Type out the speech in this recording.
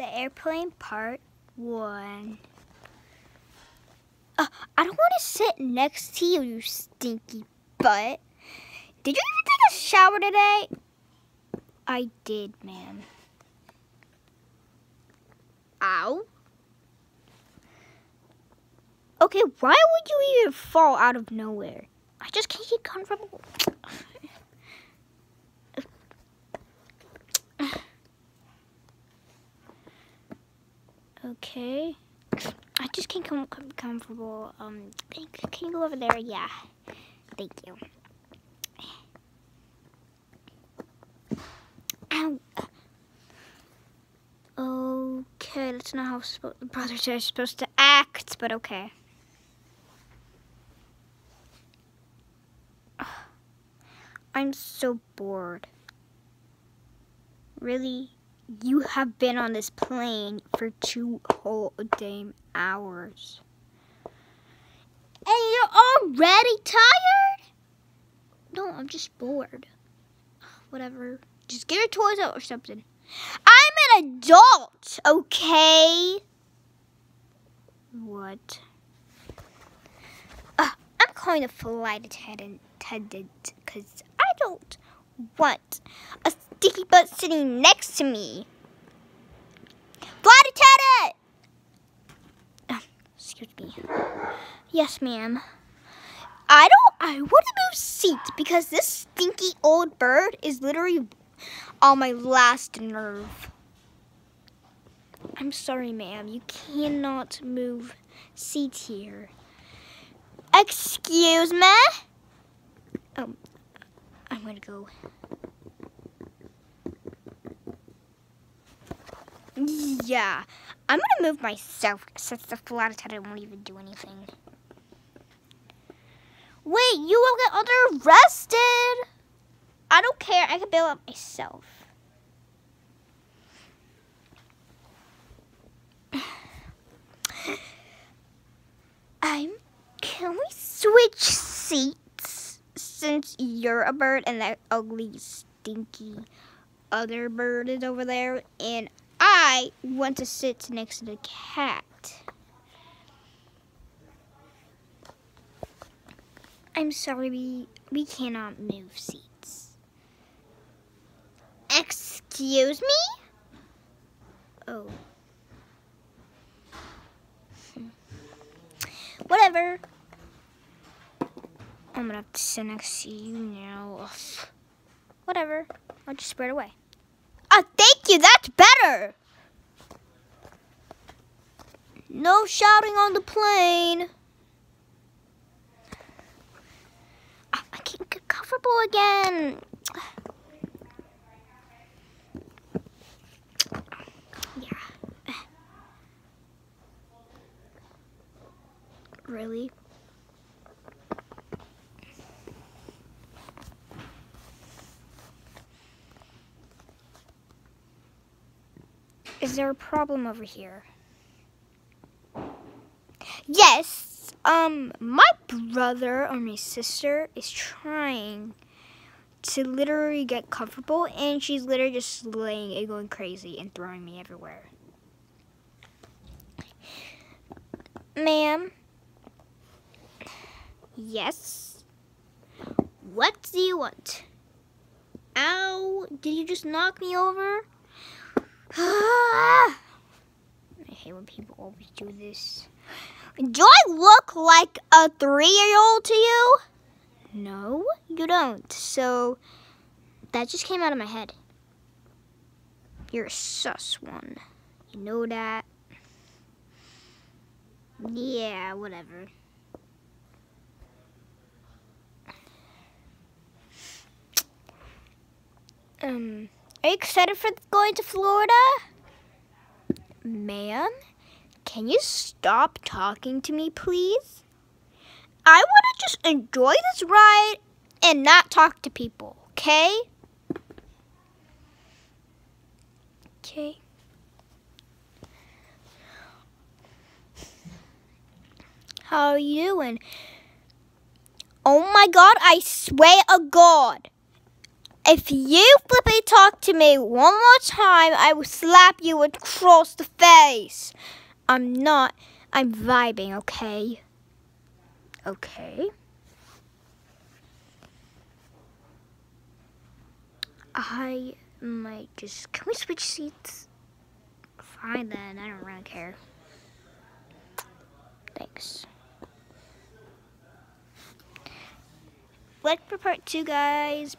the airplane part 1. I don't want to sit next to you, you stinky butt. Did you even take a shower today? I did, ma'am. Ow. Okay, why would you even fall out of nowhere? I just can't get comfortable. Okay. I just can't come comfortable. Can you go over there? Yeah. Thank you. Ow. Okay, that's not how brothers are supposed to act, but okay. I'm so bored. Really? You have been on this plane for 2 whole damn hours. And you're already tired? No, I'm just bored. Whatever. Just get your toys out or something. I'm an adult, okay? What? I'm calling the flight attendant because I don't want a sticky butt sitting next to me. Flight attendant! Excuse me. Yes, ma'am. I want to move seats because this stinky old bird is literally on my last nerve. I'm sorry, ma'am. You cannot move seats here. Excuse me? I'm going to go. Yeah, I'm going to move myself since the flight attendant won't even do anything. Wait, you will get arrested. I don't care. I can bail out myself. Can we switch seats since you're a bird and that ugly, stinky other bird is over there, and I want to sit next to the cat. I'm sorry, we cannot move seats. Excuse me? Oh. Whatever. I'm gonna have to sit next to you now. Ugh. Whatever. I'll just spread away. Oh, thank you. That's better. No shouting on the plane. I can't get comfortable again. Yeah. Really? Is there a problem over here? Yes, my brother or my sister is trying to literally get comfortable, and she's literally just laying and going crazy and throwing me everywhere. Ma'am? Yes? What do you want? Ow, did you just knock me over? I hate when people always do this. Do I look like a 3-year-old to you? No, you don't. So, that just came out of my head. You're a sus one. You know that? Yeah, whatever. Are you excited for going to Florida? Ma'am, can you stop talking to me, please? I want to just enjoy this ride and not talk to people, okay? Okay. How are you doing? Oh my God, I swear to God. If you flippity talk to me one more time, I will slap you across the face. I'm vibing, okay? Okay. I might just, can we switch seats? Fine then, I don't really care. Thanks. Like for part 2, guys.